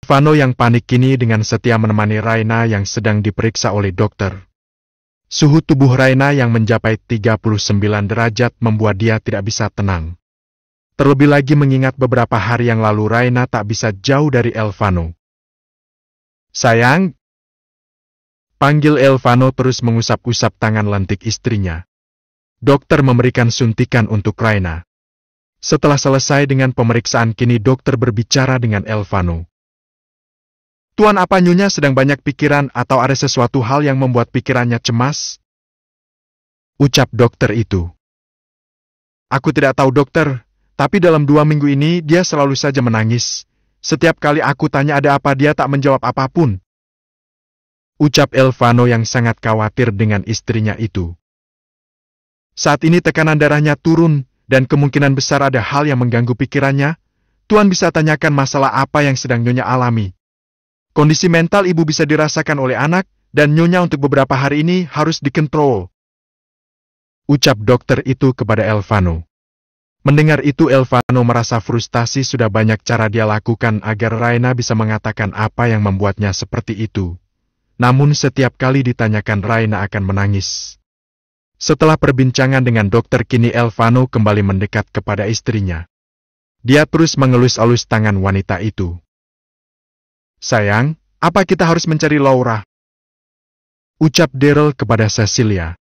Elvano yang panik kini dengan setia menemani Raina yang sedang diperiksa oleh dokter. Suhu tubuh Raina yang mencapai 39 derajat membuat dia tidak bisa tenang. Terlebih lagi mengingat beberapa hari yang lalu Raina tak bisa jauh dari Elvano. "Sayang," panggil Elvano terus mengusap-usap tangan lentik istrinya. Dokter memberikan suntikan untuk Raina. Setelah selesai dengan pemeriksaan kini dokter berbicara dengan Elvano. "Tuan, apa Nyonya sedang banyak pikiran atau ada sesuatu hal yang membuat pikirannya cemas?" ucap dokter itu. "Aku tidak tahu dokter, tapi dalam 2 minggu ini dia selalu saja menangis. Setiap kali aku tanya ada apa dia tak menjawab apapun," ucap Elvano yang sangat khawatir dengan istrinya itu. "Saat ini tekanan darahnya turun dan kemungkinan besar ada hal yang mengganggu pikirannya. Tuan bisa tanyakan masalah apa yang sedang Nyonya alami. Kondisi mental ibu bisa dirasakan oleh anak dan Nyonya untuk beberapa hari ini harus dikontrol," ucap dokter itu kepada Elvano. Mendengar itu Elvano merasa frustasi, sudah banyak cara dia lakukan agar Raina bisa mengatakan apa yang membuatnya seperti itu. Namun setiap kali ditanyakan Raina akan menangis. Setelah perbincangan dengan dokter kini Elvano kembali mendekat kepada istrinya. Dia terus mengelus-elus tangan wanita itu. "Sayang, apa kita harus mencari Laura?" ucap Daryl kepada Cecilia.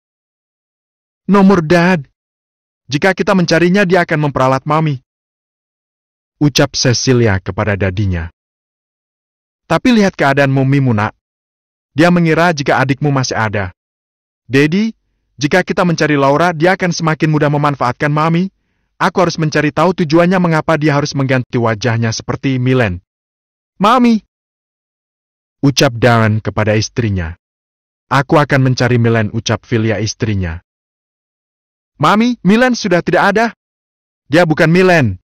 "Nomor Dad. Jika kita mencarinya dia akan memperalat Mami," ucap Cecilia kepada dadinya. "Tapi lihat keadaan Momimu, Nak. Dia mengira jika adikmu masih ada. Daddy, jika kita mencari Laura, dia akan semakin mudah memanfaatkan Mami. Aku harus mencari tahu tujuannya mengapa dia harus mengganti wajahnya seperti Milen." "Mami," ucap Darren kepada istrinya. "Aku akan mencari Milen," ucap Filia istrinya. "Mami, Milen sudah tidak ada. Dia bukan Milen,"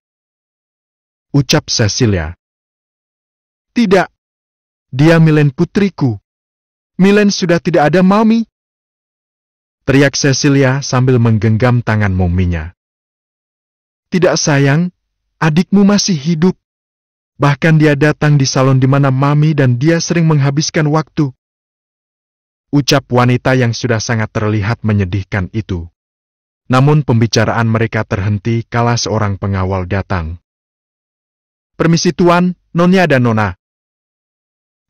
ucap Cecilia. "Tidak. Dia Milen putriku. Milen sudah tidak ada, Mami," teriak Cecilia sambil menggenggam tangan mominya. "Tidak sayang, adikmu masih hidup. Bahkan dia datang di salon di mana Mami dan dia sering menghabiskan waktu," ucap wanita yang sudah sangat terlihat menyedihkan itu. Namun pembicaraan mereka terhenti kala seorang pengawal datang. "Permisi Tuan, Nyonya dan Nona.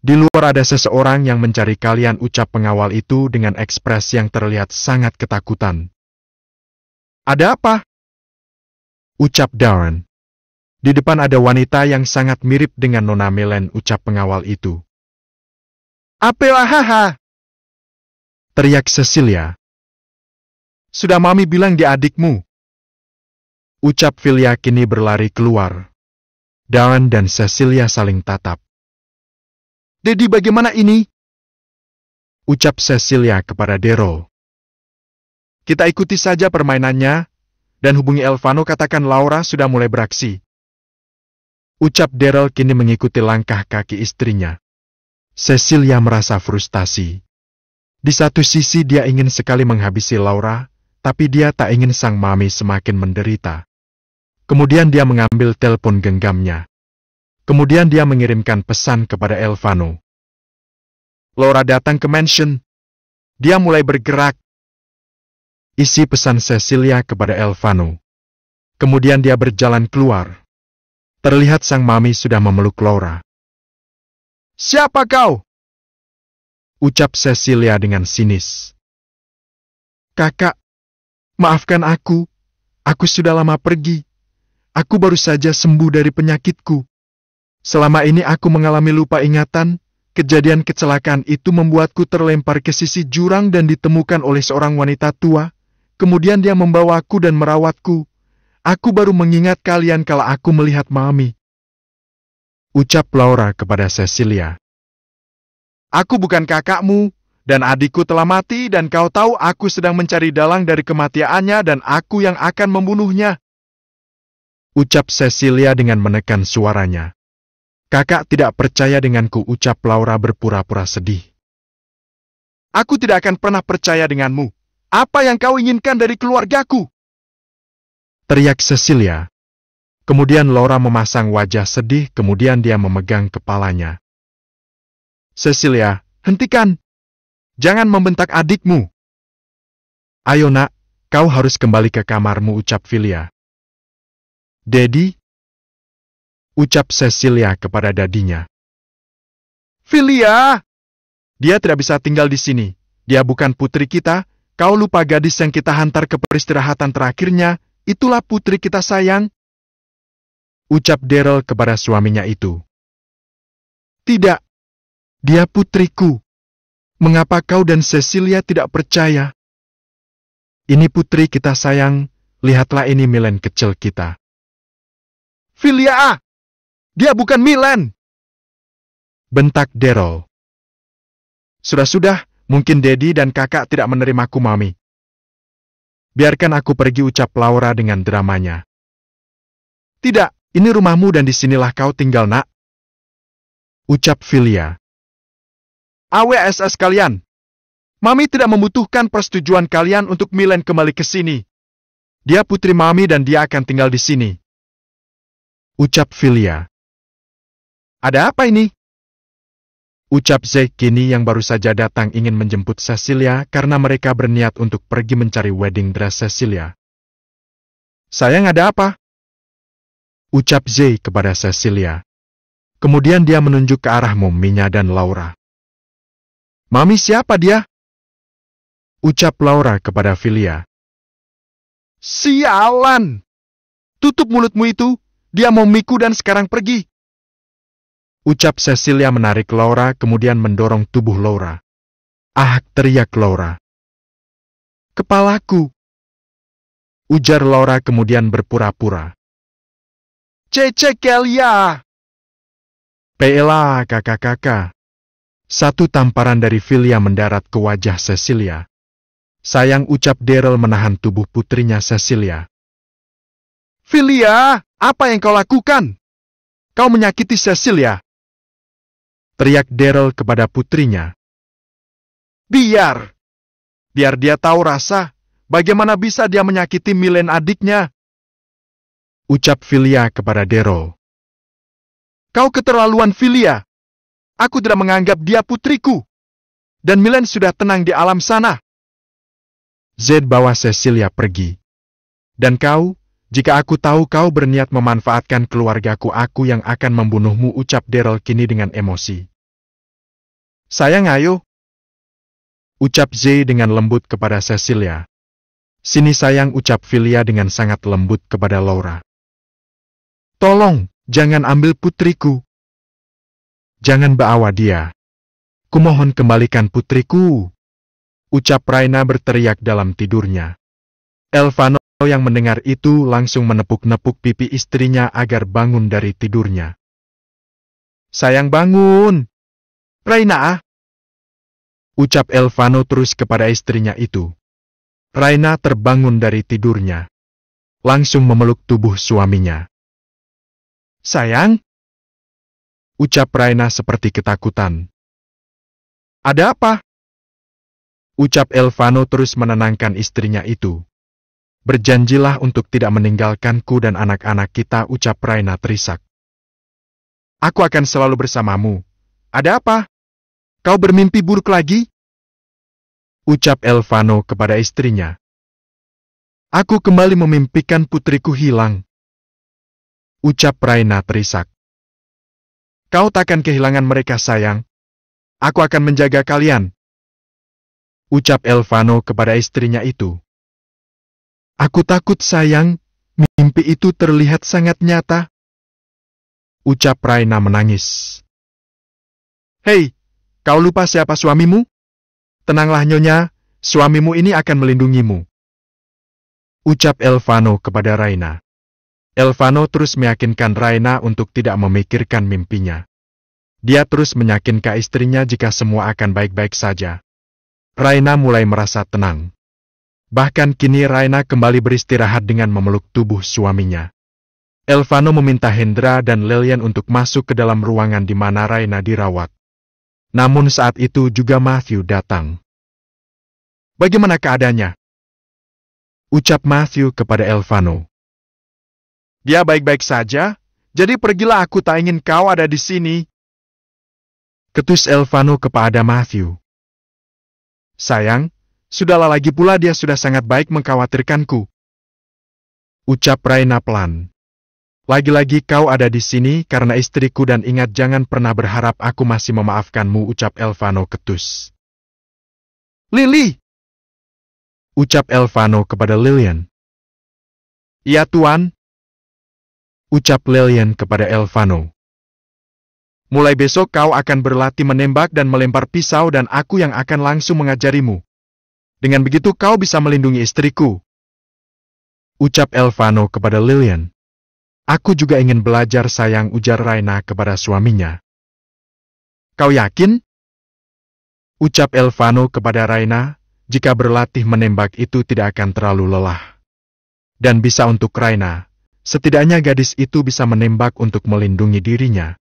Di luar ada seseorang yang mencari kalian," ucap pengawal itu dengan ekspresi yang terlihat sangat ketakutan. "Ada apa?" ucap Darren. "Di depan ada wanita yang sangat mirip dengan Nona Milen," ucap pengawal itu. "Apewahaha!" teriak Cecilia. "Sudah Mami bilang dia adikmu," ucap Filia kini berlari keluar. Darren dan Cecilia saling tatap. "Daddy, bagaimana ini?" ucap Cecilia kepada Daryl. "Kita ikuti saja permainannya, dan hubungi Elvano, katakan Laura sudah mulai beraksi," ucap Daryl kini mengikuti langkah kaki istrinya. Cecilia merasa frustasi. Di satu sisi dia ingin sekali menghabisi Laura, tapi dia tak ingin sang Mami semakin menderita. Kemudian dia mengambil telepon genggamnya. Kemudian dia mengirimkan pesan kepada Elvano. "Laura datang ke mansion. Dia mulai bergerak," isi pesan Cecilia kepada Elvano. Kemudian dia berjalan keluar. Terlihat sang Mami sudah memeluk Laura. "Siapa kau?" ucap Cecilia dengan sinis. "Kakak, maafkan aku. Aku sudah lama pergi. Aku baru saja sembuh dari penyakitku. Selama ini aku mengalami lupa ingatan. Kejadian kecelakaan itu membuatku terlempar ke sisi jurang dan ditemukan oleh seorang wanita tua. Kemudian dia membawaku dan merawatku. Aku baru mengingat kalian kala aku melihat Mami," ucap Laura kepada Cecilia. "Aku bukan kakakmu, dan adikku telah mati, dan kau tahu aku sedang mencari dalang dari kematiannya dan aku yang akan membunuhnya," ucap Cecilia dengan menekan suaranya. "Kakak tidak percaya denganku," ucap Laura berpura-pura sedih. "Aku tidak akan pernah percaya denganmu. Apa yang kau inginkan dari keluargaku?" teriak Cecilia. Kemudian Laura memasang wajah sedih, kemudian dia memegang kepalanya. Cecilia, hentikan! Jangan membentak adikmu. Ayo nak, kau harus kembali ke kamarmu, ucap Filia. Daddy? Ucap Cecilia kepada dadinya. Filia! Dia tidak bisa tinggal di sini. Dia bukan putri kita. Kau lupa gadis yang kita hantar ke peristirahatan terakhirnya. Itulah putri kita, sayang. Ucap Daryl kepada suaminya itu. Tidak. Dia putriku. Mengapa kau dan Cecilia tidak percaya? Ini putri kita, sayang. Lihatlah, ini Milen kecil kita. Filia! Dia bukan Milen! Bentak Daryl. Sudah-sudah, mungkin Daddy dan kakak tidak menerimaku, Mami. Biarkan aku pergi, ucap Laura dengan dramanya. Tidak, ini rumahmu dan disinilah kau tinggal, nak. Ucap Filia. AWSS kalian. Mami tidak membutuhkan persetujuan kalian untuk Milen kembali ke sini. Dia putri Mami dan dia akan tinggal di sini. Ucap Filia. Ada apa ini? Ucap Zeke kini yang baru saja datang ingin menjemput Cecilia karena mereka berniat untuk pergi mencari wedding dress Cecilia. Sayang, ada apa? Ucap Zeke kepada Cecilia. Kemudian dia menunjuk ke arah Mominya dan Laura. Mami, siapa dia? Ucap Laura kepada Filia. Sialan! Tutup mulutmu itu, dia momiku dan sekarang pergi. Ucap Cecilia menarik Laura kemudian mendorong tubuh Laura. Ah, teriak Laura. Kepalaku. Ujar Laura kemudian berpura-pura. Cece Kelia. Pela kakak-kakak. Satu tamparan dari Filia mendarat ke wajah Cecilia. Sayang, ucap Daryl menahan tubuh putrinya Cecilia. Filia, apa yang kau lakukan? Kau menyakiti Cecilia. Teriak Daryl kepada putrinya. Biar dia tahu rasa, bagaimana bisa dia menyakiti Milen adiknya? Ucap Filia kepada Daryl. Kau keterlaluan, Filia. Aku tidak menganggap dia putriku. Dan Milen sudah tenang di alam sana. Zed bawa Cecilia pergi. Dan kau, jika aku tahu kau berniat memanfaatkan keluargaku, aku yang akan membunuhmu, ucap Daryl kini dengan emosi. Sayang, ayo. Ucap Zed dengan lembut kepada Cecilia. Sini sayang, ucap Filia dengan sangat lembut kepada Laura. Tolong, jangan ambil putriku. Jangan bawa dia. Kumohon kembalikan putriku. Ucap Raina berteriak dalam tidurnya. Elvano yang mendengar itu langsung menepuk-nepuk pipi istrinya agar bangun dari tidurnya. Sayang, bangun. Raina! Ucap Elvano terus kepada istrinya itu. Raina terbangun dari tidurnya. Langsung memeluk tubuh suaminya. Sayang? Ucap Raina seperti ketakutan. Ada apa? Ucap Elvano terus menenangkan istrinya itu. Berjanjilah untuk tidak meninggalkanku dan anak-anak kita, ucap Raina terisak. Aku akan selalu bersamamu. Ada apa? Kau bermimpi buruk lagi? Ucap Elvano kepada istrinya. Aku kembali memimpikan putriku hilang. Ucap Raina terisak. Kau takkan kehilangan mereka, sayang. Aku akan menjaga kalian. Ucap Elvano kepada istrinya itu. Aku takut, sayang. Mimpi itu terlihat sangat nyata. Ucap Raina menangis. Hei, kau lupa siapa suamimu? Tenanglah, Nyonya, suamimu ini akan melindungimu. Ucap Elvano kepada Raina. Elvano terus meyakinkan Raina untuk tidak memikirkan mimpinya. Dia terus meyakinkan istrinya jika semua akan baik-baik saja. Raina mulai merasa tenang. Bahkan kini Raina kembali beristirahat dengan memeluk tubuh suaminya. Elvano meminta Hendra dan Lilian untuk masuk ke dalam ruangan di mana Raina dirawat. Namun saat itu juga Matthew datang. Bagaimana keadaannya? Ucap Matthew kepada Elvano. Dia baik-baik saja, jadi pergilah, aku tak ingin kau ada di sini. Ketus Elvano kepada Matthew. Sayang, sudahlah, lagi pula dia sudah sangat baik mengkhawatirkanku. Ucap Raina pelan. Lagi-lagi kau ada di sini karena istriku dan ingat jangan pernah berharap aku masih memaafkanmu, ucap Elvano ketus. Lily! Ucap Elvano kepada Lillian. Iya tuan. Ucap Lillian kepada Elvano. Mulai besok kau akan berlatih menembak dan melempar pisau dan aku yang akan langsung mengajarimu. Dengan begitu kau bisa melindungi istriku. Ucap Elvano kepada Lillian. Aku juga ingin belajar sayang, ujar Raina kepada suaminya. Kau yakin? Ucap Elvano kepada Raina, jika berlatih menembak itu tidak akan terlalu lelah. Dan bisa untuk Raina, setidaknya gadis itu bisa menembak untuk melindungi dirinya.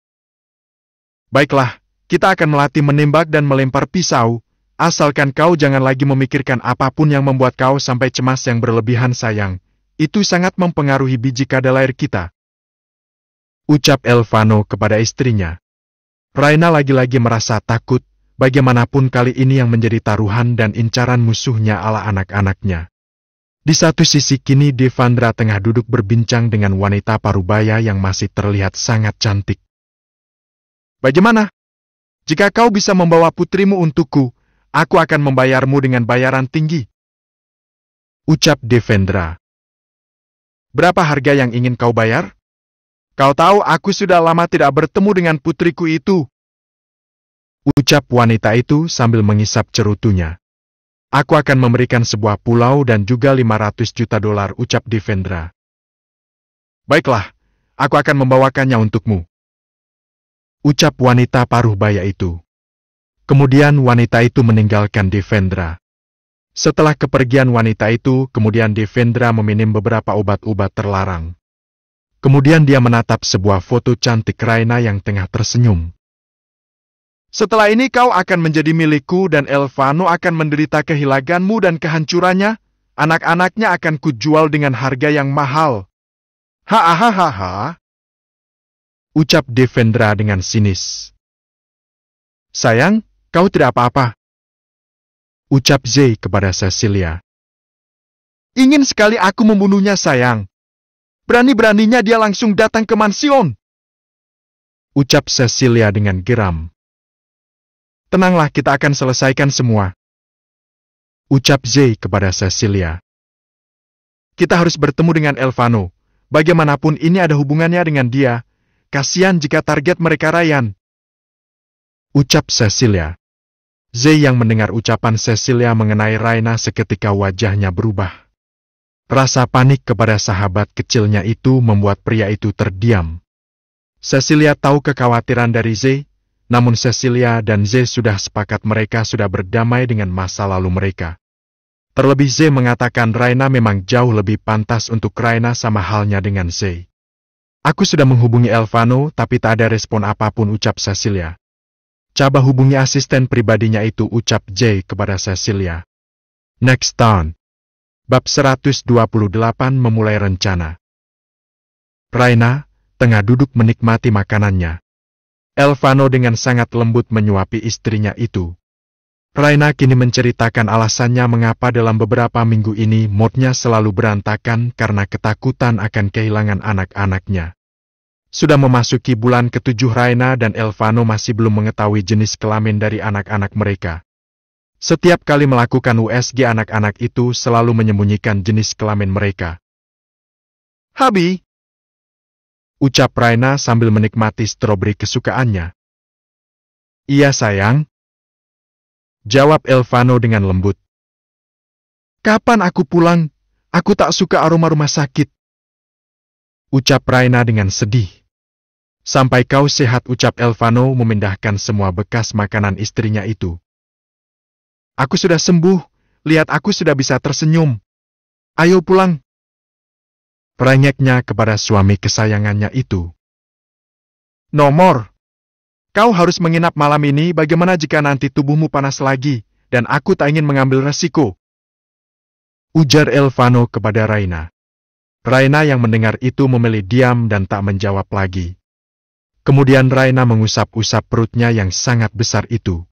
Baiklah, kita akan melatih menembak dan melempar pisau, asalkan kau jangan lagi memikirkan apapun yang membuat kau sampai cemas yang berlebihan sayang. Itu sangat mempengaruhi biji kadal air kita. Ucap Elvano kepada istrinya. Raina lagi-lagi merasa takut, bagaimanapun kali ini yang menjadi taruhan dan incaran musuhnya ala anak-anaknya. Di satu sisi kini Devendra tengah duduk berbincang dengan wanita parubaya yang masih terlihat sangat cantik. Bagaimana? Jika kau bisa membawa putrimu untukku, aku akan membayarmu dengan bayaran tinggi. Ucap Devendra. Berapa harga yang ingin kau bayar? Kau tahu aku sudah lama tidak bertemu dengan putriku itu. Ucap wanita itu sambil mengisap cerutunya. Aku akan memberikan sebuah pulau dan juga $500 juta, ucap Devendra. Baiklah, aku akan membawakannya untukmu. Ucap wanita parubaya itu. Kemudian wanita itu meninggalkan Devendra. Setelah kepergian wanita itu, kemudian Devendra meminum beberapa obat-obat terlarang. Kemudian dia menatap sebuah foto cantik Raina yang tengah tersenyum. Setelah ini kau akan menjadi milikku dan Elvano akan menderita kehilanganmu dan kehancurannya. Anak-anaknya akan kujual dengan harga yang mahal. Hahaha. Ucap Devendra dengan sinis. Sayang, kau tidak apa-apa. Ucap Zay kepada Cecilia. Ingin sekali aku membunuhnya sayang. Berani-beraninya dia langsung datang ke mansion. Ucap Cecilia dengan geram. Tenanglah, kita akan selesaikan semua. Ucap Zay kepada Cecilia. Kita harus bertemu dengan Elvano. Bagaimanapun ini ada hubungannya dengan dia. Kasihan jika target mereka Ryan. Ucap Cecilia. Zay yang mendengar ucapan Cecilia mengenai Raina seketika wajahnya berubah. Rasa panik kepada sahabat kecilnya itu membuat pria itu terdiam. Cecilia tahu kekhawatiran dari Zay, namun Cecilia dan Zay sudah sepakat mereka sudah berdamai dengan masa lalu mereka. Terlebih Zay mengatakan Raina memang jauh lebih pantas untuk Raina sama halnya dengan Zay. Aku sudah menghubungi Elvano tapi tak ada respon apapun, ucap Cecilia. Coba hubungi asisten pribadinya itu, ucap Zay kepada Cecilia. Next turn. Bab 128 memulai rencana. Raina tengah duduk menikmati makanannya. Elvano dengan sangat lembut menyuapi istrinya itu. Raina kini menceritakan alasannya mengapa dalam beberapa minggu ini moodnya selalu berantakan karena ketakutan akan kehilangan anak-anaknya. Sudah memasuki bulan ke-7 Raina dan Elvano masih belum mengetahui jenis kelamin dari anak-anak mereka. Setiap kali melakukan USG anak-anak itu selalu menyembunyikan jenis kelamin mereka. Habi, ucap Raina sambil menikmati stroberi kesukaannya. Iya sayang, jawab Elvano dengan lembut. Kapan aku pulang? Aku tak suka aroma rumah sakit. Ucap Raina dengan sedih. Sampai kau sehat, ucap Elvano memindahkan semua bekas makanan istrinya itu. Aku sudah sembuh, lihat aku sudah bisa tersenyum. Ayo pulang. Perengeknya kepada suami kesayangannya itu. Nomor. Kau harus menginap malam ini, bagaimana jika nanti tubuhmu panas lagi, dan aku tak ingin mengambil resiko. Ujar Elvano kepada Raina. Raina yang mendengar itu memilih diam dan tak menjawab lagi. Kemudian Raina mengusap-usap perutnya yang sangat besar itu.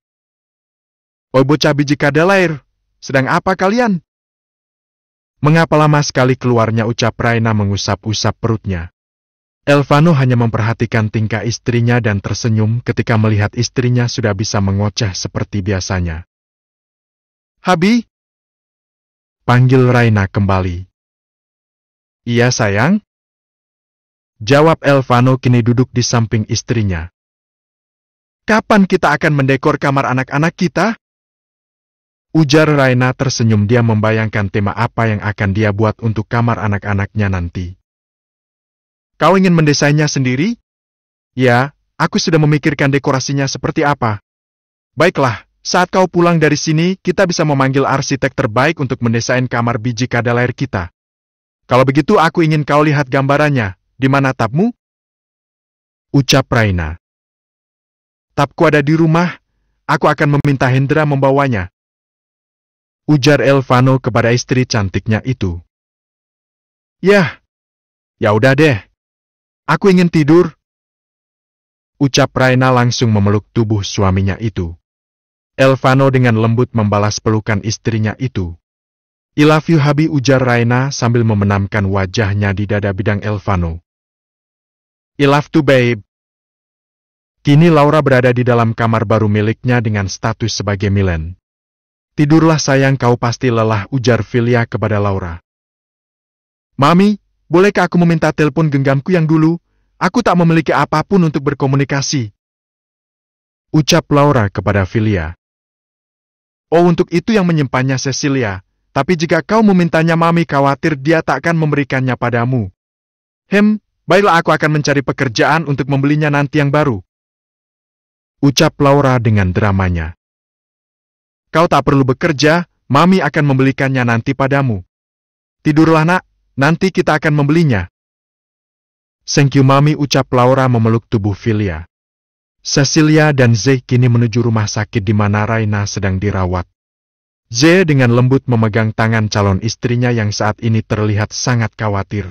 "Oi bocah biji kadalair, sedang apa kalian?" Mengapa lama sekali keluarnya ucap Raina mengusap-usap perutnya. Elvano hanya memperhatikan tingkah istrinya dan tersenyum ketika melihat istrinya sudah bisa mengoceh seperti biasanya. "Habi?" panggil Raina kembali. "Iya sayang?" jawab Elvano kini duduk di samping istrinya. "Kapan kita akan mendekor kamar anak-anak kita?" ujar Raina tersenyum. Dia membayangkan tema apa yang akan dia buat untuk kamar anak-anaknya nanti. "Kau ingin mendesainnya sendiri?" "Ya, aku sudah memikirkan dekorasinya seperti apa." "Baiklah, saat kau pulang dari sini, kita bisa memanggil arsitek terbaik untuk mendesain kamar biji kadalair kita. Kalau begitu aku ingin kau lihat gambarannya. Di mana tabmu?" ucap Raina. "Tabku ada di rumah, aku akan meminta Hendra membawanya," ujar Elvano kepada istri cantiknya itu. Ya udah deh. Aku ingin tidur," ucap Raina langsung memeluk tubuh suaminya itu. Elvano dengan lembut membalas pelukan istrinya itu. "I love you Habi," ujar Raina sambil membenamkan wajahnya di dada bidang Elvano. "I love to babe." Kini Laura berada di dalam kamar baru miliknya dengan status sebagai Milen. "Tidurlah sayang, kau pasti lelah," ujar Filia kepada Laura. "Mami, bolehkah aku meminta telepon genggamku yang dulu? Aku tak memiliki apapun untuk berkomunikasi," ucap Laura kepada Filia. "Oh, untuk itu yang menyimpannya Cecilia. Tapi jika kau memintanya, Mami khawatir dia tak akan memberikannya padamu." Baiklah, aku akan mencari pekerjaan untuk membelinya nanti yang baru," ucap Laura dengan dramanya. "Kau tak perlu bekerja, Mami akan membelikannya nanti padamu. Tidurlah nak, nanti kita akan membelinya." "Thank you Mami," ucap Laura memeluk tubuh Filia. Cecilia dan Zee kini menuju rumah sakit di mana Raina sedang dirawat. Zee dengan lembut memegang tangan calon istrinya yang saat ini terlihat sangat khawatir.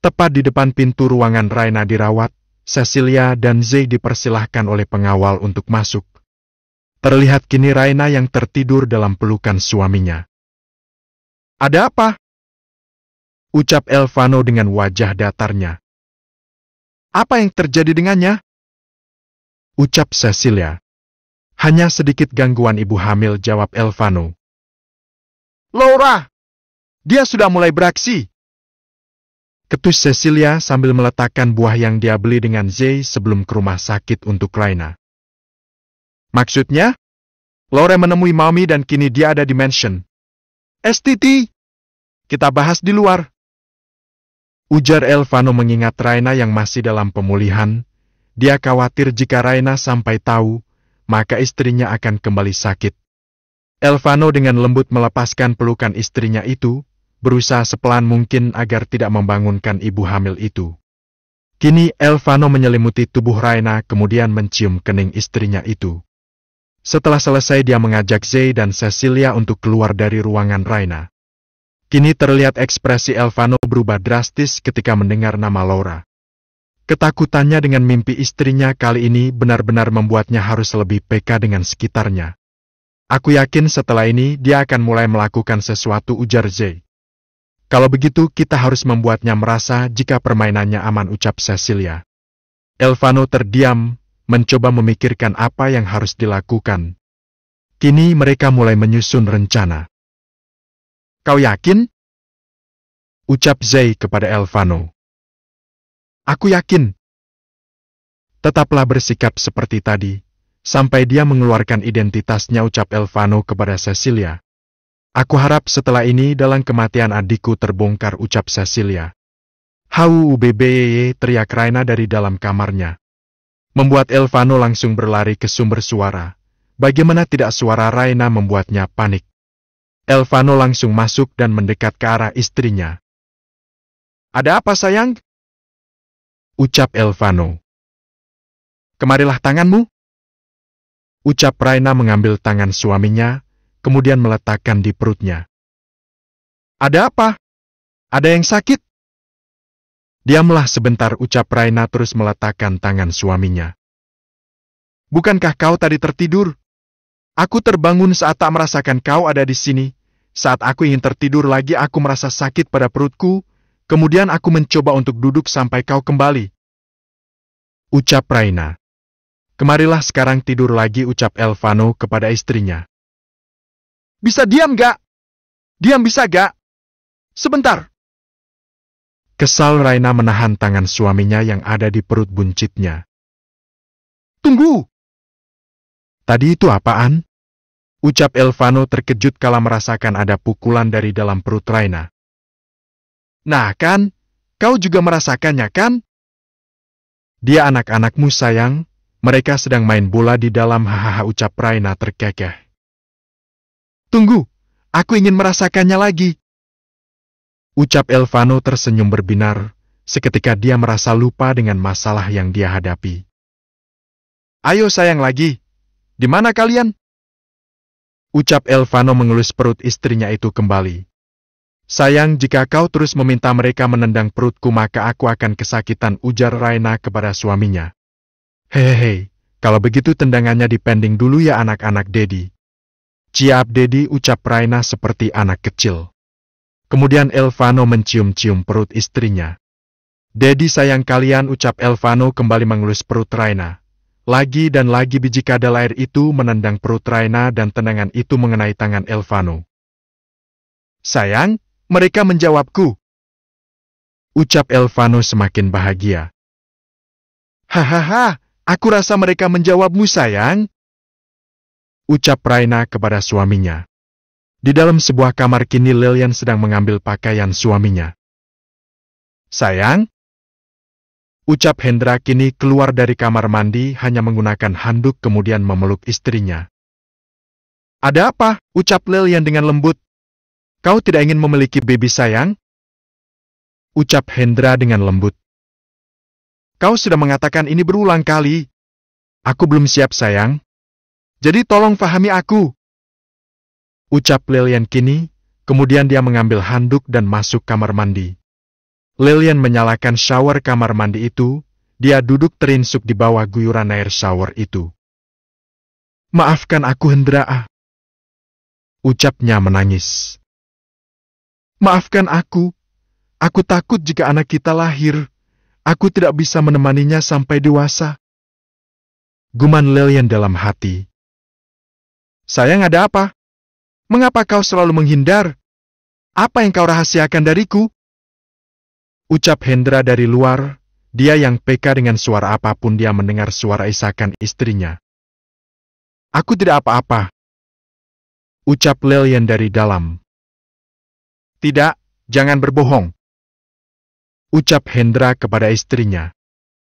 Tepat di depan pintu ruangan Raina dirawat, Cecilia dan Zee dipersilahkan oleh pengawal untuk masuk. Terlihat kini Raina yang tertidur dalam pelukan suaminya. "Ada apa?" ucap Elvano dengan wajah datarnya. "Apa yang terjadi dengannya?" ucap Cecilia. "Hanya sedikit gangguan ibu hamil," jawab Elvano. "Laura, dia sudah mulai beraksi," ketus Cecilia sambil meletakkan buah yang dia beli dengan Zee sebelum ke rumah sakit untuk Raina. "Maksudnya?" "Laura menemui Mami dan kini dia ada di mansion." "STT, kita bahas di luar," ujar Elvano mengingat Raina yang masih dalam pemulihan. Dia khawatir jika Raina sampai tahu, maka istrinya akan kembali sakit. Elvano dengan lembut melepaskan pelukan istrinya itu, berusaha sepelan mungkin agar tidak membangunkan ibu hamil itu. Kini Elvano menyelimuti tubuh Raina kemudian mencium kening istrinya itu. Setelah selesai dia mengajak Zee dan Cecilia untuk keluar dari ruangan Raina. Kini terlihat ekspresi Elvano berubah drastis ketika mendengar nama Laura. Ketakutannya dengan mimpi istrinya kali ini benar-benar membuatnya harus lebih peka dengan sekitarnya. "Aku yakin setelah ini dia akan mulai melakukan sesuatu," ujar Zee. "Kalau begitu kita harus membuatnya merasa jika permainannya aman," ucap Cecilia. Elvano terdiam, mencoba memikirkan apa yang harus dilakukan. Kini mereka mulai menyusun rencana. "Kau yakin?" ucap Zee kepada Elvano. "Aku yakin." "Tetaplah bersikap seperti tadi, sampai dia mengeluarkan identitasnya," ucap Elvano kepada Cecilia. "Aku harap setelah ini dalam kematian adikku terbongkar," ucap Cecilia. "Haubbeye," teriak Raina dari dalam kamarnya. Membuat Elvano langsung berlari ke sumber suara. Bagaimana tidak suara Raina membuatnya panik. Elvano langsung masuk dan mendekat ke arah istrinya. "Ada apa sayang?" ucap Elvano. "Kemarilah tanganmu," ucap Raina mengambil tangan suaminya, kemudian meletakkan di perutnya. "Ada apa? Ada yang sakit?" Diamlah sebentar, ucap Raina terus meletakkan tangan suaminya. Bukankah kau tadi tertidur? Aku terbangun saat tak merasakan kau ada di sini. Saat aku ingin tertidur lagi aku merasa sakit pada perutku, kemudian aku mencoba untuk duduk sampai kau kembali. Ucap Raina. Kemarilah sekarang tidur lagi, ucap Elvano kepada istrinya. Bisa diam gak? Diam bisa gak? Sebentar. Kesal Raina menahan tangan suaminya yang ada di perut buncitnya. Tunggu! Tadi itu apaan? Ucap Elvano terkejut kala merasakan ada pukulan dari dalam perut Raina. Nah kan, kau juga merasakannya kan? Dia anak-anakmu sayang, mereka sedang main bola di dalam, hahaha, ucap Raina terkekeh. Tunggu, aku ingin merasakannya lagi. Ucap Elvano tersenyum berbinar, seketika dia merasa lupa dengan masalah yang dia hadapi. Ayo sayang lagi, di mana kalian? Ucap Elvano mengelus perut istrinya itu kembali. Sayang, jika kau terus meminta mereka menendang perutku maka aku akan kesakitan, ujar Raina kepada suaminya. Hehehe, kalau begitu tendangannya dipending dulu ya anak-anak Dedi. Ciap Dedi, ucap Raina seperti anak kecil. Kemudian Elvano mencium-cium perut istrinya. Dedi sayang kalian, ucap Elvano kembali mengelus perut Raina. Lagi dan lagi biji kadal air itu menendang perut Raina dan tendangan itu mengenai tangan Elvano. Sayang, mereka menjawabku. Ucap Elvano semakin bahagia. Hahaha, aku rasa mereka menjawabmu sayang. Ucap Raina kepada suaminya. Di dalam sebuah kamar kini Lilian sedang mengambil pakaian suaminya. Sayang? Ucap Hendra kini keluar dari kamar mandi hanya menggunakan handuk kemudian memeluk istrinya. Ada apa? Ucap Lilian dengan lembut. Kau tidak ingin memiliki baby sayang? Ucap Hendra dengan lembut. Kau sudah mengatakan ini berulang kali. Aku belum siap sayang. Jadi tolong fahami aku. Ucap Lilian kini, kemudian dia mengambil handuk dan masuk kamar mandi. Lilian menyalakan shower kamar mandi itu, dia duduk terinsuk di bawah guyuran air shower itu. Maafkan aku Hendra, ucapnya menangis. Maafkan aku takut jika anak kita lahir, aku tidak bisa menemaninya sampai dewasa. Guman Lilian dalam hati. Sayang, ada apa? Mengapa kau selalu menghindar? Apa yang kau rahasiakan dariku? Ucap Hendra dari luar, dia yang peka dengan suara apapun dia mendengar suara isakan istrinya. Aku tidak apa-apa. Ucap Lilian dari dalam. Tidak, jangan berbohong. Ucap Hendra kepada istrinya.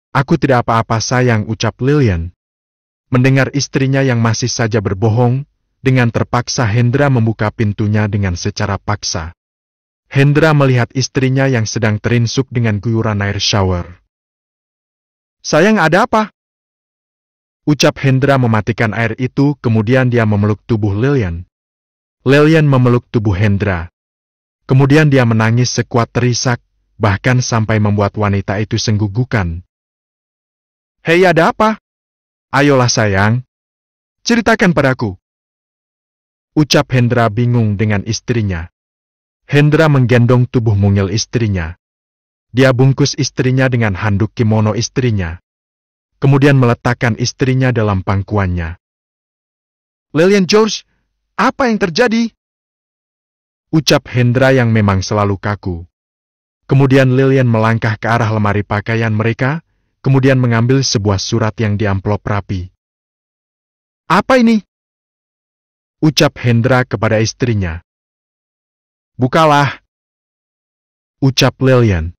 Aku tidak apa-apa sayang, ucap Lilian. Mendengar istrinya yang masih saja berbohong, dengan terpaksa Hendra membuka pintunya dengan secara paksa. Hendra melihat istrinya yang sedang terinsuk dengan guyuran air shower. Sayang, ada apa? Ucap Hendra mematikan air itu, kemudian dia memeluk tubuh Lilian. Lilian memeluk tubuh Hendra. Kemudian dia menangis sekuat terisak, bahkan sampai membuat wanita itu senggugukan. Hei, ada apa? Ayolah sayang, ceritakan padaku. Ucap Hendra bingung dengan istrinya. Hendra menggendong tubuh mungil istrinya. Dia bungkus istrinya dengan handuk kimono istrinya. Kemudian meletakkan istrinya dalam pangkuannya. Lilian, George, apa yang terjadi? Ucap Hendra yang memang selalu kaku. Kemudian Lilian melangkah ke arah lemari pakaian mereka, kemudian mengambil sebuah surat yang diamplop rapi. Apa ini? Ucap Hendra kepada istrinya. Bukalah. Ucap Lilian.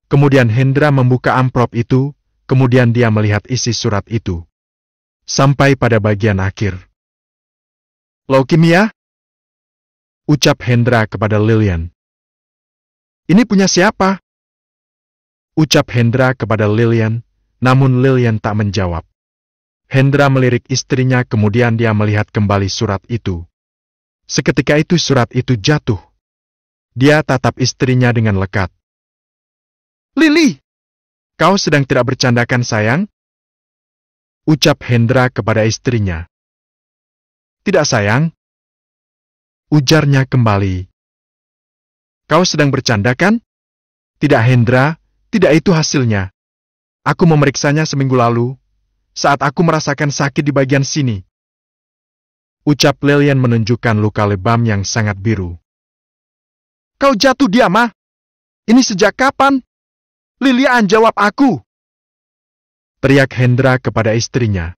Kemudian Hendra membuka amplop itu, kemudian dia melihat isi surat itu. Sampai pada bagian akhir. Leukemia? Ucap Hendra kepada Lilian. Ini punya siapa? Ucap Hendra kepada Lilian, namun Lilian tak menjawab. Hendra melirik istrinya kemudian dia melihat kembali surat itu. Seketika itu surat itu jatuh. Dia tatap istrinya dengan lekat. Lily! Kau sedang tidak bercandakan, sayang? Ucap Hendra kepada istrinya. Tidak, sayang. Ujarnya kembali. Kau sedang bercandakan? Tidak, Hendra, tidak itu hasilnya. Aku memeriksanya seminggu lalu, saat aku merasakan sakit di bagian sini. Ucap Lilian menunjukkan luka lebam yang sangat biru. Kau jatuh diam, ah? Ini sejak kapan? Lilian, jawab aku! Teriak Hendra kepada istrinya.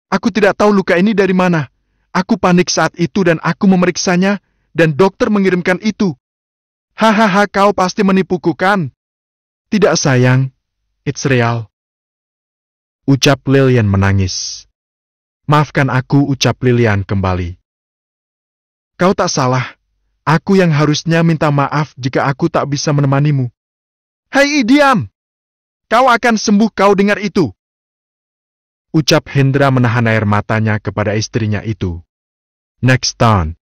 Aku tidak tahu luka ini dari mana. Aku panik saat itu dan aku memeriksanya, dan dokter mengirimkan itu. Hahaha, kau pasti menipuku, kan? Tidak, sayang. It's real. Ucap Lilian menangis. Maafkan aku, ucap Lilian kembali. Kau tak salah. Aku yang harusnya minta maaf jika aku tak bisa menemanimu. Hei, diam! Kau akan sembuh, kau dengar itu? Ucap Hendra menahan air matanya kepada istrinya itu. Next time.